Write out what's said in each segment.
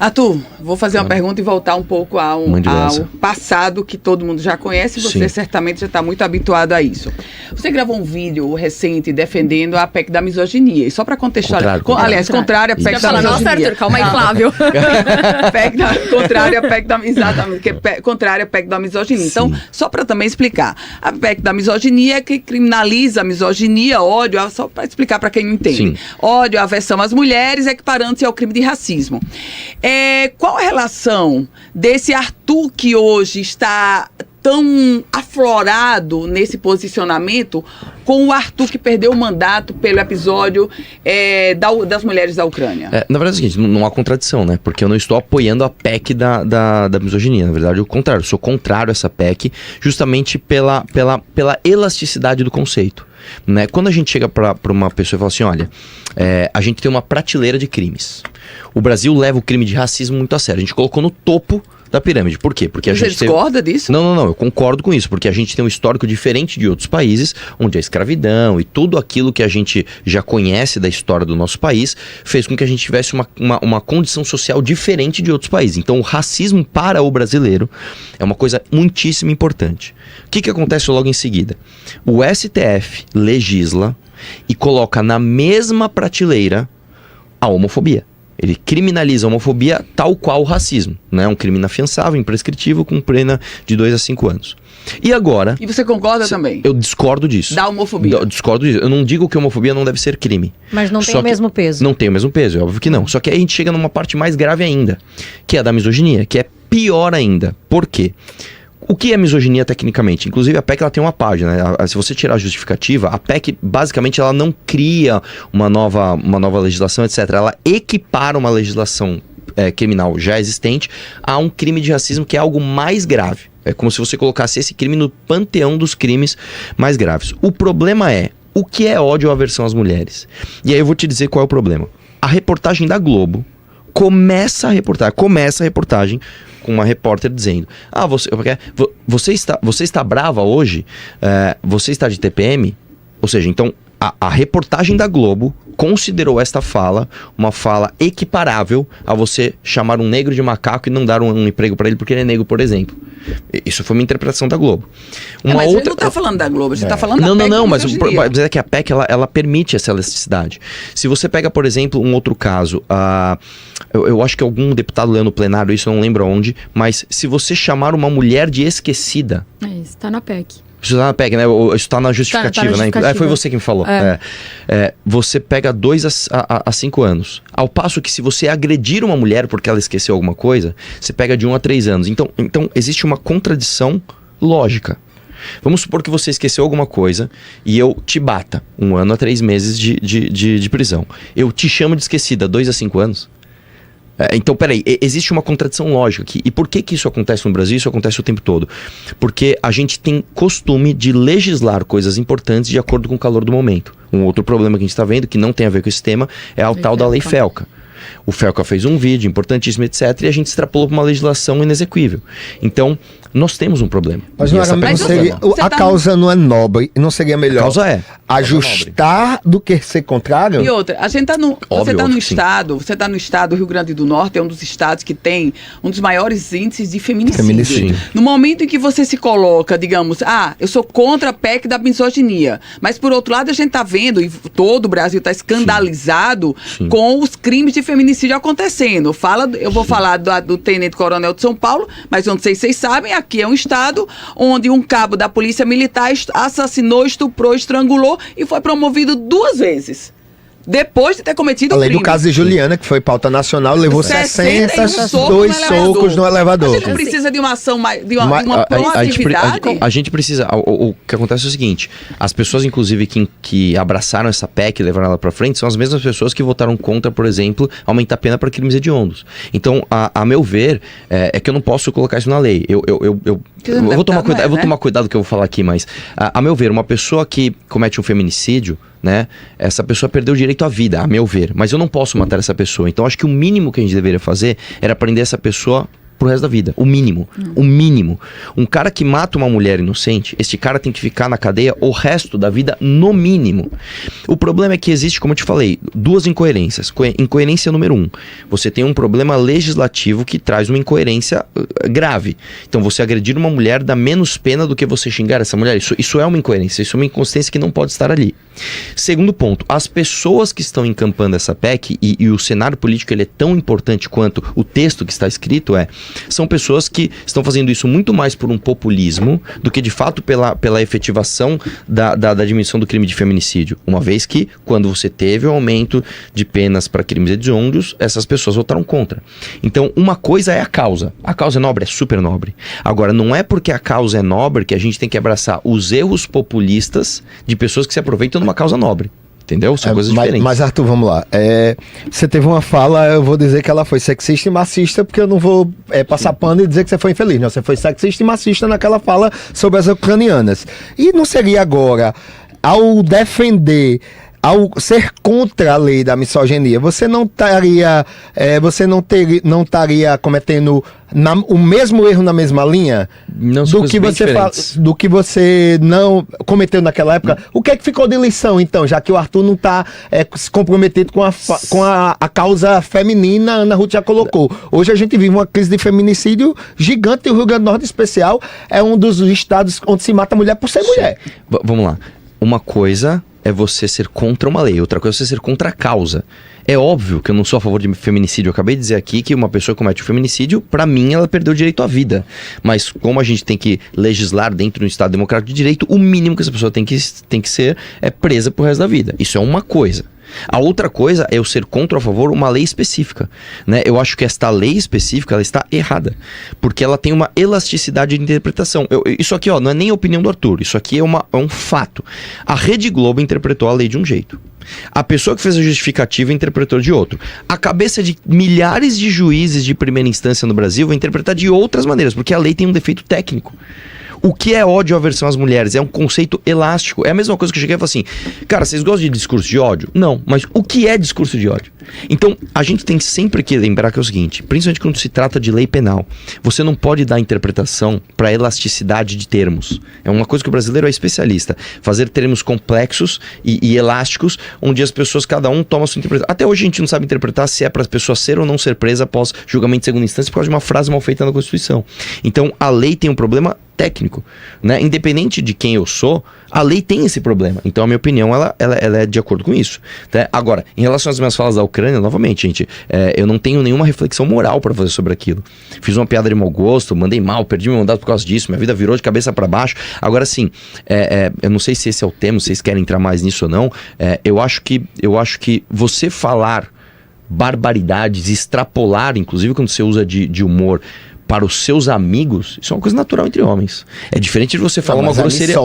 Arthur, vou fazer uma pergunta e voltar um pouco ao passado que todo mundo já conhece. Você certamente já está muito habituado a isso. Você gravou um vídeo recente defendendo a PEC da misoginia. E só para contextualizar... contrário à PEC da misoginia. Nossa, Arthur, calma aí, Flávio. Contrário à PEC da... Exatamente, que é contrário à PEC da misoginia. Então, só para também explicar. A PEC da misoginia é que criminaliza a misoginia, ódio, só para explicar para quem não entende. Sim. Ódio, aversão às mulheres, equiparando-se ao crime de racismo. Qual a relação desse Arthur que hoje está tão aflorado nesse posicionamento com o Arthur que perdeu o mandato pelo episódio das mulheres da Ucrânia? Na verdade é o seguinte, não há contradição, né? Porque eu não estou apoiando a PEC da misoginia. Na verdade, o contrário. Eu sou contrário a essa PEC justamente pela elasticidade do conceito. Né? Quando a gente chega para uma pessoa e fala assim, olha, a gente tem uma prateleira de crimes. O Brasil leva o crime de racismo muito a sério. A gente colocou no topo da pirâmide. Por quê? Porque Você discorda disso? Não, eu concordo com isso, porque a gente tem um histórico diferente de outros países, onde a escravidão e tudo aquilo que a gente já conhece da história do nosso país fez com que a gente tivesse uma condição social diferente de outros países. Então o racismo para o brasileiro é uma coisa muitíssimo importante. O que acontece logo em seguida? O STF legisla e coloca na mesma prateleira a homofobia. Ele criminaliza a homofobia tal qual o racismo, né? Um crime inafiançável, imprescritível, com pena de 2 a 5 anos. E agora... E você concorda também? Eu discordo disso. Da homofobia? Eu discordo disso. Eu não digo que a homofobia não deve ser crime. Mas não tem o mesmo peso. Não tem o mesmo peso, é óbvio que não. Só que aí a gente chega numa parte mais grave ainda, que é a da misoginia, que é pior ainda. Por quê? O que é misoginia tecnicamente? Inclusive a PEC ela tem uma página, né? Se você tirar a justificativa, a PEC basicamente ela não cria uma nova legislação, etc. Ela equipara uma legislação criminal já existente a um crime de racismo que é algo mais grave. É como se você colocasse esse crime no panteão dos crimes mais graves. O problema é, o que é ódio ou aversão às mulheres? E aí eu vou te dizer qual é o problema. A reportagem da Globo começa a reportagem com uma repórter dizendo: você está brava hoje? Você está de TPM? Ou seja, então a reportagem da Globo considerou esta fala uma fala equiparável a você chamar um negro de macaco e não dar um emprego para ele porque ele é negro, por exemplo. Isso foi uma interpretação da Globo. Mas você não está falando da Globo, você está falando da PEC. Não, mas é que a PEC ela permite essa elasticidade. Se você pega, por exemplo, um outro caso, eu acho que algum deputado leu no plenário, isso eu não lembro onde, mas se você chamar uma mulher de esquecida... Isso está na PEC. Isso está na PEC, né? Isso está na justificativa, né? Foi você que me falou. Você pega 2 a 5 anos. Ao passo que se você agredir uma mulher porque ela esqueceu alguma coisa, você pega de 1 a 3 anos. Então existe uma contradição lógica. Vamos supor que você esqueceu alguma coisa e eu te bata 1 ano a 3 meses de prisão. Eu te chamo de esquecida 2 a 5 anos. Então, peraí, existe uma contradição lógica aqui. E por que isso acontece no Brasil? Isso acontece o tempo todo. Porque a gente tem costume de legislar coisas importantes de acordo com o calor do momento. Um outro problema que a gente está vendo, que não tem a ver com esse tema, é a tal da Lei Felca. O Felca fez um vídeo importantíssimo, etc. E a gente extrapolou para uma legislação inexequível. Então, nós temos um problema. Mas a causa não é nobre. Não seria melhor a causa ajustar do que ser contrário? E outra, a gente você está no estado do Rio Grande do Norte, é um dos estados que tem um dos maiores índices de feminicídio. No momento em que você se coloca, digamos, eu sou contra a PEC da misoginia, mas por outro lado a gente está vendo, e todo o Brasil está escandalizado com os crimes de feminicídio acontecendo. Eu vou falar do Tenente Coronel de São Paulo, mas eu não sei se vocês sabem, aqui é um estado onde um cabo da polícia militar assassinou, estuprou, estrangulou e foi promovido 2 vezes. Depois de ter cometido o crime. Além do caso de Juliana, que foi pauta nacional, levou 62 socos no elevador. A gente precisa de uma ação, de uma proatividade. A gente precisa... O que acontece é o seguinte, as pessoas, inclusive, que abraçaram essa PEC e levaram ela pra frente, são as mesmas pessoas que votaram contra, por exemplo, aumentar a pena para crimes hediondos. Então, a meu ver, é que eu não posso colocar isso na lei. Eu vou tomar cuidado, vou tomar cuidado do que eu vou falar aqui, mas, a meu ver, uma pessoa que comete um feminicídio, né? Essa pessoa perdeu o direito à vida, a meu ver. Mas eu não posso matar essa pessoa. Então acho que o mínimo que a gente deveria fazer era prender essa pessoa pro resto da vida. O mínimo. O mínimo. Um cara que mata uma mulher inocente, este cara tem que ficar na cadeia o resto da vida, no mínimo. O problema é que existe, como eu te falei, duas incoerências. Incoerência número 1. Você tem um problema legislativo que traz uma incoerência grave. Então, você agredir uma mulher dá menos pena do que você xingar essa mulher. Isso é uma incoerência. Isso é uma inconsistência que não pode estar ali. Segundo ponto, as pessoas que estão encampando essa PEC, e o cenário político ele é tão importante quanto o texto que está escrito, são pessoas que estão fazendo isso muito mais por um populismo do que de fato pela efetivação da diminuição do crime de feminicídio. Uma vez que, quando você teve o aumento de penas para crimes hediondos, essas pessoas votaram contra. Então, uma coisa é a causa. A causa é nobre, é super nobre. Agora, não é porque a causa é nobre que a gente tem que abraçar os erros populistas de pessoas que se aproveitam de uma causa nobre. Entendeu? São coisas diferentes. Mas, Arthur, vamos lá. Você teve uma fala, eu vou dizer que ela foi sexista e machista, porque eu não vou passar pano e dizer que você foi infeliz. Não, você foi sexista e machista naquela fala sobre as ucranianas. E não seria agora, ao defender, ao ser contra a lei da misoginia, você não estaria cometendo o mesmo erro na mesma linha? Não, do que você não cometeu naquela época? O que é que ficou de lição, então, já que o Arthur não está se comprometido com a causa feminina? A Ana Ruth já colocou. Hoje a gente vive uma crise de feminicídio gigante, e o Rio Grande do Norte, em especial, é um dos estados onde se mata mulher por ser mulher. Vamos lá. Uma coisa é você ser contra uma lei, outra coisa é você ser contra a causa. É óbvio que eu não sou a favor de feminicídio. Eu acabei de dizer aqui que uma pessoa que comete o feminicídio, pra mim, ela perdeu o direito à vida. Mas como a gente tem que legislar dentro de um Estado democrático de direito, o mínimo que essa pessoa tem que ser é presa pro resto da vida. Isso é uma coisa. A outra coisa é eu ser contra ou a favor uma lei específica, né? Eu acho que esta lei específica, ela está errada, porque ela tem uma elasticidade de interpretação. Isso aqui, não é nem a opinião do Arthur, isso aqui é um fato. A Rede Globo interpretou a lei de um jeito. A pessoa que fez a justificativa interpretou de outro. A cabeça de milhares de juízes de primeira instância no Brasil vai interpretar de outras maneiras, porque a lei tem um defeito técnico. O que é ódio ou aversão às mulheres? É um conceito elástico. É a mesma coisa que eu cheguei e falei assim, cara, vocês gostam de discurso de ódio? Não, mas o que é discurso de ódio? Então, a gente tem sempre que lembrar que é o seguinte, principalmente quando se trata de lei penal, você não pode dar interpretação para elasticidade de termos. É uma coisa que o brasileiro é especialista. Fazer termos complexos e elásticos, onde as pessoas, cada um toma a sua interpretação. Até hoje a gente não sabe interpretar se é para a pessoa ser ou não ser presa após julgamento de segunda instância por causa de uma frase mal feita na Constituição. Então, a lei tem um problema técnico, né? Independente de quem eu sou, a lei tem esse problema. Então a minha opinião, ela é de acordo com isso, tá? Agora, em relação às minhas falas da Ucrânia, novamente, gente, eu não tenho nenhuma reflexão moral para fazer sobre aquilo. Fiz uma piada de mau gosto, mandei mal, perdi meu mandato por causa disso, minha vida virou de cabeça para baixo. Agora sim, eu não sei se esse é o tema, se vocês querem entrar mais nisso ou não. Eu acho que você falar barbaridades, extrapolar, inclusive quando você usa de humor, para os seus amigos, isso é uma coisa natural entre homens. É diferente de você falar uma grosseria. É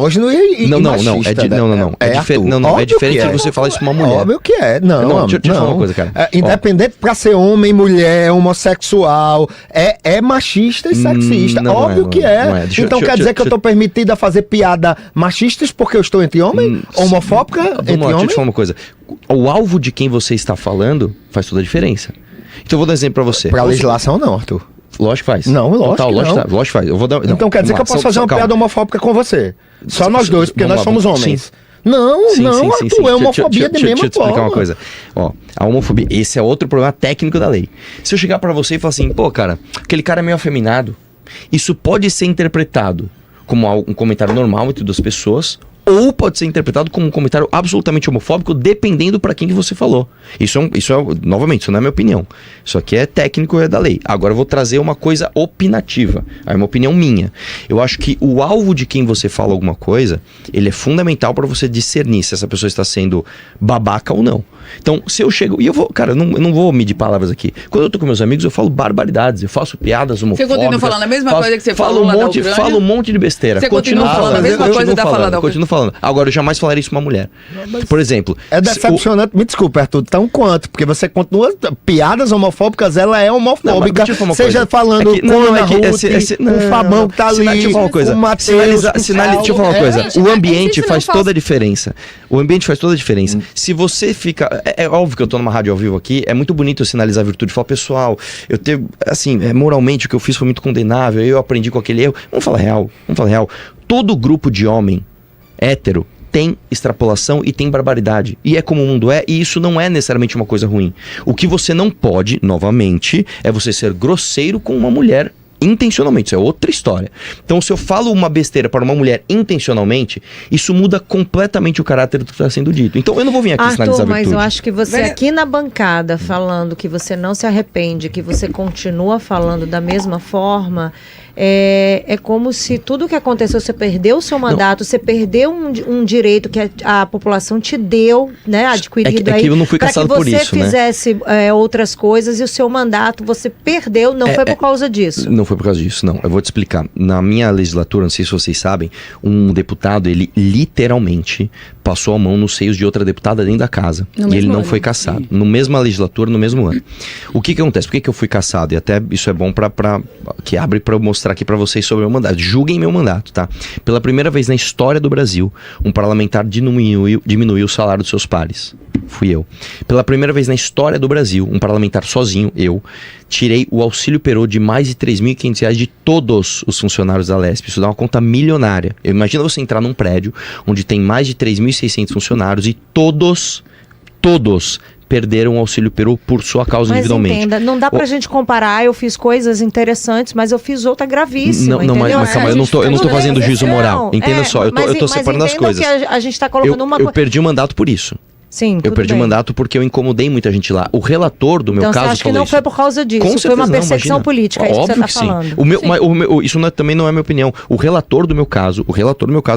diferente de você falar isso pra uma mulher. Óbvio que é. Deixa eu te falar uma coisa, cara. Independente pra ser homem, mulher, homossexual, é machista e sexista. Óbvio que é. Então quer dizer que eu tô permitido a fazer piada machistas porque eu estou entre homens? Homofóbica entre homens? Deixa eu te falar uma coisa. O alvo de quem você está falando faz toda a diferença. Então eu vou dar um exemplo pra você. Pra legislação não, Arthur. Lógico que faz. Não, lógico que faz. Eu vou dar, então quer dizer que eu posso fazer uma piada homofóbica com você? Só nós dois, porque nós somos homens. Sim. Não, Arthur, é homofobia de mesma forma. Deixa eu te explicar uma coisa. A homofobia, esse é outro problema técnico da lei. Se eu chegar pra você e falar assim, pô, cara, aquele cara é meio afeminado, isso pode ser interpretado como um comentário normal entre duas pessoas, ou pode ser interpretado como um comentário absolutamente homofóbico, dependendo para quem que você falou. Novamente, isso não é minha opinião. Isso aqui é técnico, é da lei. Agora eu vou trazer uma coisa opinativa. É uma opinião minha. Eu acho que o alvo de quem você fala alguma coisa, ele é fundamental para você discernir se essa pessoa está sendo babaca ou não. Então, se eu chego... E eu vou... Cara, eu não vou medir palavras aqui. Quando eu tô com meus amigos, eu falo barbaridades. Eu faço piadas homofóbicas. Você continua falando a mesma coisa que você falou lá da Ucrânia? Falo um monte de besteira. Você continua falando a mesma coisa da fala da Ucrânia? Agora, eu jamais falaria isso pra uma mulher. Por exemplo... É decepcionante. Me desculpa, Arthur, tão quanto. Porque você continua... Piadas homofóbicas, ela é homofóbica. Seja falando com a Ruth, com o Fabão que tá ali, deixa eu falar uma coisa. o Matheus... Deixa eu falar uma coisa. O ambiente faz toda a diferença. O ambiente faz toda a diferença. Se você fica... É óbvio que eu tô numa rádio ao vivo aqui, é muito bonito eu sinalizar a virtude. Falar, pessoal, eu tenho, assim, moralmente o que eu fiz foi muito condenável, eu aprendi com aquele erro. Vamos falar real. Todo grupo de homem hétero tem extrapolação e tem barbaridade. E é como o mundo é, e isso não é necessariamente uma coisa ruim. O que você não pode, novamente, é você ser grosseiro com uma mulher intencionalmente, isso é outra história. Então, se eu falo uma besteira para uma mulher intencionalmente, isso muda completamente o caráter do que está sendo dito. Então, eu não vou vir aqui sinalizar a virtude. Mas eu acho que você aqui na bancada falando que você não se arrepende, que você continua falando da mesma forma, é como se tudo que aconteceu, você perdeu o seu mandato, você perdeu um direito que a população te deu, né, adquirido aí, eu não fui caçado por isso, para que você fizesse outras coisas, e o seu mandato você perdeu, não foi por causa disso. Não foi por causa disso, não. Eu vou te explicar. Na minha legislatura, não sei se vocês sabem, um deputado, ele literalmente passou a mão nos seios de outra deputada dentro da casa. E ele não foi cassado. No mesma legislatura, no mesmo ano. O que acontece? Por que eu fui cassado? E até isso é bom que abre para eu mostrar aqui para vocês sobre o meu mandato. Julguem meu mandato, tá? Pela primeira vez na história do Brasil, um parlamentar diminuiu o salário dos seus pares. Fui eu. Pela primeira vez na história do Brasil, um parlamentar sozinho, eu, tirei o auxílio Perô de mais de R$3.500 de todos os funcionários da Lesp. Isso dá uma conta milionária. Imagina você entrar num prédio onde tem mais de 3.600 funcionários e todos perderam o auxílio Perô por sua causa individualmente. Entenda, não dá pra gente comparar, eu fiz coisas interessantes, mas eu fiz outra gravíssima, não, mas calma, eu não tô fazendo juízo moral. Entenda só, eu tô separando as coisas. Que a gente tá colocando eu perdi o mandato por isso. Sim, eu perdi o mandato porque eu incomodei muita gente lá. O relator do meu caso falou isso. Então você acha que não foi por causa disso, foi uma perseguição política, é isso que você tá falando. Isso também não é minha opinião. O relator do meu caso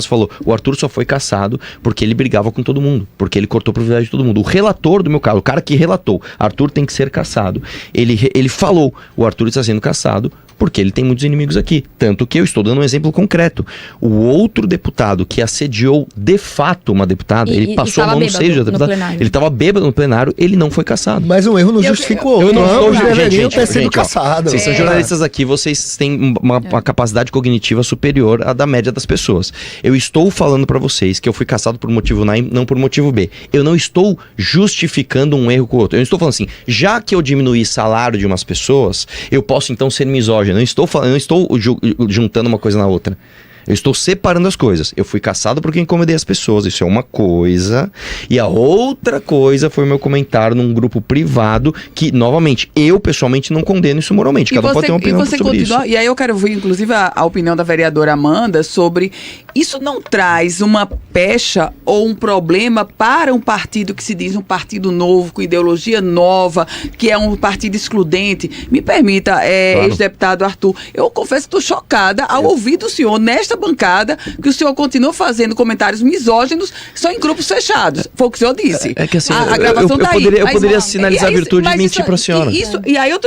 falou, o Arthur só foi cassado porque ele brigava com todo mundo, porque ele cortou o privilégio de todo mundo. O relator do meu caso, o cara que relatou, Arthur tem que ser cassado, ele falou, o Arthur está sendo cassado porque ele tem muitos inimigos aqui. Tanto que eu estou dando um exemplo concreto. O outro deputado que assediou de fato uma deputada, ele passou a mão no seio da deputada, ele estava bêbado no plenário, ele não foi cassado. Mas um erro não justifica o outro. Eu não estou deveriam ter sido caçados. Vocês são jornalistas aqui, vocês têm uma capacidade cognitiva superior à da média das pessoas. Eu estou falando para vocês que eu fui cassado por motivo A e não por motivo B. Eu não estou justificando um erro com o outro. Eu não estou falando assim, já que eu diminuí salário de umas pessoas, eu posso então ser misógino. Eu não estou juntando uma coisa na outra. Eu estou separando as coisas. Eu fui cassado porque incomodei as pessoas. Isso é uma coisa. E a outra coisa foi o meu comentário num grupo privado que, novamente, eu pessoalmente não condeno isso moralmente. Cada um pode ter uma opinião sobre isso. E aí eu quero ouvir, inclusive, a opinião da vereadora Amanda sobre isso não traz uma pecha ou um problema para um partido que se diz um partido novo, com ideologia nova, que é um partido excludente. Me permita, claro. Ex-deputado Arthur, eu confesso que estou chocada ao ouvir do senhor, nesta bancada, que o senhor continua fazendo comentários misóginos só em grupos fechados. Foi o que o senhor disse. É que assim, a gravação tá aí. Eu poderia sinalizar a virtude e mentir para a senhora. E aí eu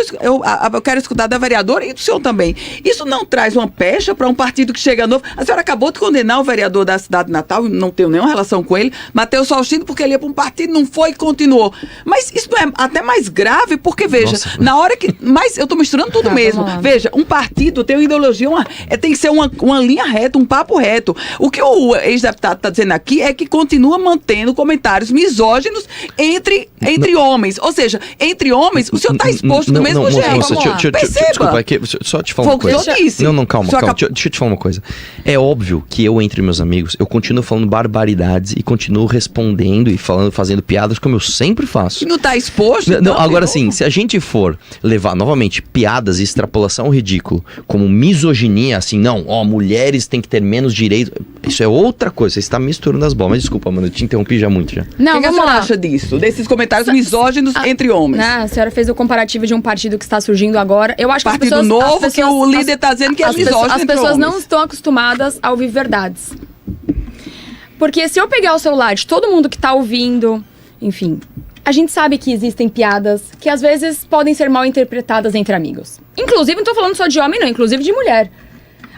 quero escutar da vereadora e do senhor também. Isso não traz uma pecha para um partido que chega novo? A senhora acabou de condenar o vereador da cidade de Natal, não tenho nenhuma relação com ele, Matheus Faustino, porque ele ia para um partido, não foi e continuou. Mas isso não é até mais grave, porque, veja, na hora que... Mas eu estou misturando tudo mesmo. Veja, um partido tem uma ideologia, tem que ser uma linha reta, um papo reto. O que o ex-deputado está dizendo aqui é que continua mantendo comentários misóginos entre homens. Ou seja, entre homens, o senhor está exposto do mesmo jeito. Perceba. Desculpa, só te falar uma coisa. Calma. Deixa eu te falar uma coisa. É óbvio que eu, entre meus amigos, eu continuo falando barbaridades e continuo respondendo e fazendo piadas como eu sempre faço. E não está exposto? Não, agora sim, se a gente for levar novamente piadas e extrapolação ao ridículo como misoginia, assim, mulheres têm que ter menos direito, isso é outra coisa, você está misturando as bolas. Mas desculpa, mano, eu te interrompi já muito já. Não, o que a senhora acha disso? Desses comentários misóginos entre homens? A senhora fez o comparativo de um partido que está surgindo agora. Eu acho que partido novo que o líder está dizendo que é misógino. As pessoas não estão acostumadas a ouvir verdades. Porque se eu pegar o celular de todo mundo que está ouvindo, enfim, a gente sabe que existem piadas que às vezes podem ser mal interpretadas entre amigos. Inclusive, não estou falando só de homem, não, inclusive de mulher.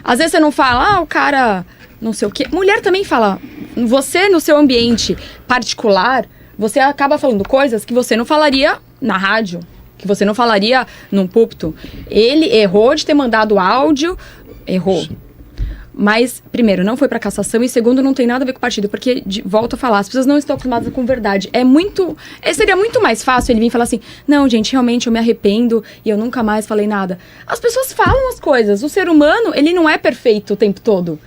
Às vezes você não fala, o cara não sei o quê. Mulher também fala. Você, no seu ambiente particular, você acaba falando coisas que você não falaria na rádio, que você não falaria num púlpito. Ele errou de ter mandado áudio, errou. Sim. Mas, primeiro, não foi pra cassação e segundo, não tem nada a ver com o partido, porque, volto a falar, as pessoas não estão acostumadas com verdade. Seria muito mais fácil ele vir falar assim, não, gente, realmente eu me arrependo e eu nunca mais falei nada. As pessoas falam as coisas, o ser humano, ele não é perfeito o tempo todo.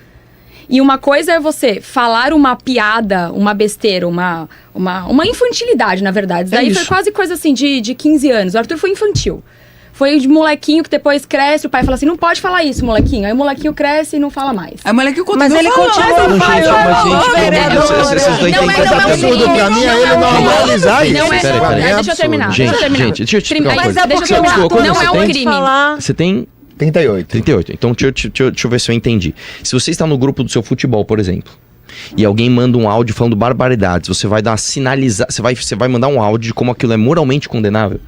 E uma coisa é você falar uma piada, uma besteira, uma infantilidade, na verdade. Daí foi quase coisa assim de 15 anos. O Arthur foi infantil. Foi de molequinho que depois cresce, o pai fala assim, não pode falar isso, molequinho. Aí o molequinho cresce e não fala mais. Aí o molequinho continua Mas ele continua Não é absurdo pra mim é ele normalizar isso. Deixa eu terminar. Gente, deixa eu te explicar uma coisa. Deixa eu terminar. Não é um crime. Você tem... 38. Então, deixa eu ver se eu entendi. Se você está no grupo do seu futebol, por exemplo, e alguém manda um áudio falando barbaridades, você vai dar uma sinalizar, você vai mandar um áudio de como aquilo é moralmente condenável?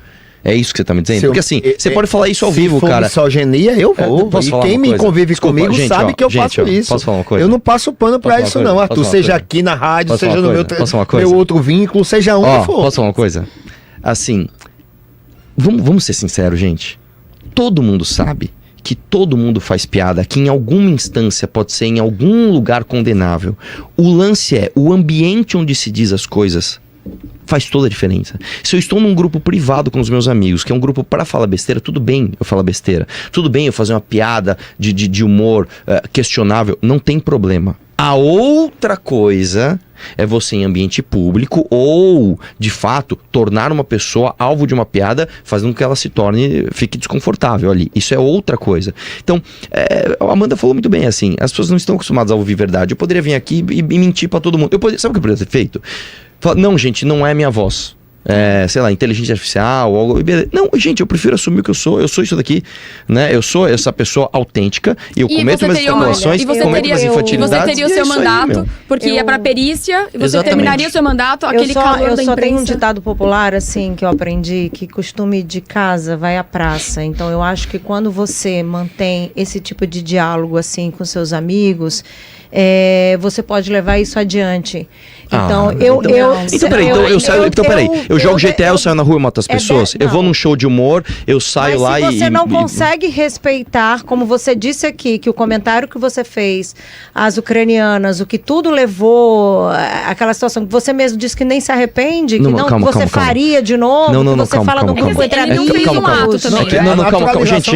É isso que você tá me dizendo? Porque assim, você pode falar isso ao vivo, cara. Se for misoginia, eu vou. Posso falar quem uma me coisa? convive Desculpa, comigo gente, sabe que eu faço isso. Posso falar uma coisa? Eu não passo pano pra isso não, Arthur. Seja aqui na rádio, seja no meu outro vínculo, seja onde for. Posso falar uma coisa? Assim, vamos ser sinceros, gente. Todo mundo sabe que todo mundo faz piada, que em alguma instância pode ser em algum lugar condenável. O lance é o ambiente onde se diz as coisas. Faz toda a diferença. Se eu estou num grupo privado com os meus amigos, que é um grupo para falar besteira, tudo bem eu falar besteira. Tudo bem eu fazer uma piada de humor questionável, não tem problema. A outra coisa é você em ambiente público ou, de fato, tornar uma pessoa alvo de uma piada, fazendo com que ela fique desconfortável ali. Isso é outra coisa. Então, a Amanda falou muito bem, assim, as pessoas não estão acostumadas a ouvir verdade. Eu poderia vir aqui e mentir para todo mundo. Sabe o que eu poderia ter feito? Falar, não, gente, não é minha voz. Sei lá, inteligência artificial ou algo. Não, gente, eu prefiro assumir o que eu sou isso daqui, né? Eu sou essa pessoa autêntica e eu cometo minhas especulações, cometo minhas infantilidades. Você teria o seu mandato, porque ia pra perícia, e você terminaria o seu mandato, aquele calor da imprensa. Eu só tenho um ditado popular, assim, que eu aprendi, que costume de casa vai à praça. Então, eu acho que quando você mantém esse tipo de diálogo, assim, com seus amigos, você pode levar isso adiante. Então, eu jogo GTA, eu saio na rua e mato as pessoas. Eu vou num show de humor, eu saio lá e... se você não consegue respeitar, como você disse aqui, que o comentário que você fez, as ucranianas, o que tudo levou, aquela situação que você mesmo disse que nem se arrepende, que você faria de novo, que você fala no grupo entre amigos. Calma, gente.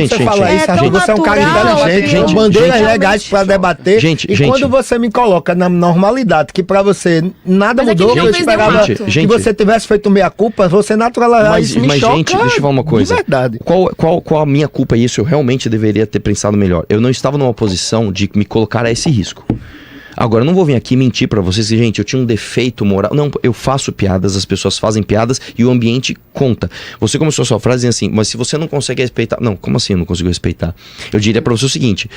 Você é um cara inteligente, com bandeiras legais pra debater. E quando você me coloca na normalidade, que pra você nada mudou, que eu esperava que você tivesse feito meia-culpa, você naturalizar isso me choca. Gente, deixa eu falar uma coisa. De verdade. Qual a minha culpa isso? Eu realmente deveria ter pensado melhor. Eu não estava numa posição de me colocar a esse risco. Agora, eu não vou vir aqui mentir pra vocês que, gente, eu tinha um defeito moral. Não, eu faço piadas, as pessoas fazem piadas e o ambiente conta. Você começou a sua frase assim, mas se você não consegue respeitar... Não, como assim eu não consigo respeitar? Eu diria pra você o seguinte,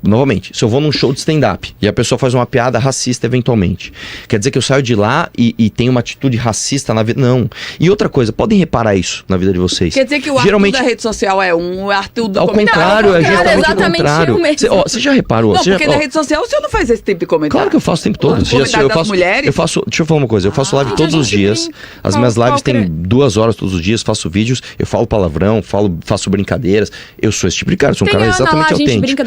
novamente, se eu vou num show de stand-up e a pessoa faz uma piada racista eventualmente, quer dizer que eu saio de lá e tenho uma atitude racista na vida? Não. E outra coisa, podem reparar isso na vida de vocês. Quer dizer que o Arthur da rede social é o Arthur do comentário. Ao contrário, é justamente o contrário. Você já reparou? Não, porque na rede social você não faz esse tipo de comentário. Claro que eu faço o tempo todo. Deixa eu falar uma coisa, eu faço live todos os dias. As minhas lives têm 2 horas todos os dias, faço vídeos, eu falo palavrão, faço brincadeiras. Eu sou esse tipo de cara, sou um cara exatamente autêntico.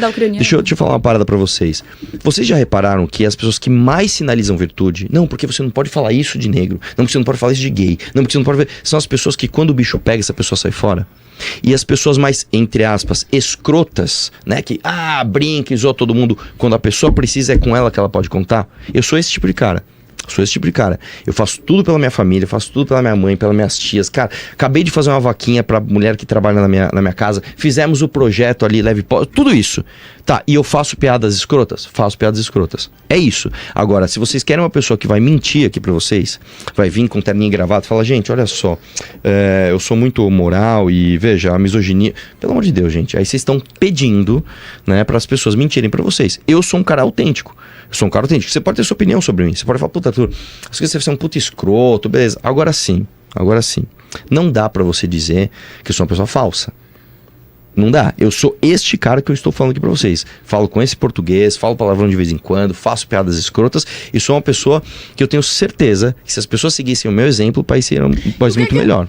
Deixa eu falar uma parada pra vocês. Vocês já repararam que as pessoas que mais sinalizam virtude, não, porque você não pode falar isso de negro, não, porque você não pode falar isso de gay, não, porque você não pode... São as pessoas que quando o bicho pega, essa pessoa sai fora. E as pessoas mais, entre aspas, escrotas, né, que, brinca e zoa todo mundo, quando a pessoa precisa é com ela que ela pode contar. Eu sou esse tipo de cara. Eu faço tudo pela minha família, faço tudo pela minha mãe, pelas minhas tias. Cara, acabei de fazer uma vaquinha pra mulher que trabalha na minha casa. Fizemos o projeto ali, tudo isso. Tá, e eu faço piadas escrotas? Faço piadas escrotas. É isso. Agora, se vocês querem uma pessoa que vai mentir aqui pra vocês, vai vir com terninho e gravata e fala, gente, olha só, eu sou muito moral e, veja, a misoginia... Pelo amor de Deus, gente. Aí vocês estão pedindo, né, para as pessoas mentirem pra vocês. Eu sou um cara autêntico. Você pode ter sua opinião sobre mim. Você pode falar, puta, Arthur, acho que você deve ser um puta escroto, beleza. Agora sim. Não dá pra você dizer que eu sou uma pessoa falsa. Não dá. Eu sou este cara que eu estou falando aqui pra vocês. Falo com esse português, falo palavrão de vez em quando, faço piadas escrotas e sou uma pessoa que eu tenho certeza que se as pessoas seguissem o meu exemplo, o país seria um país muito melhor.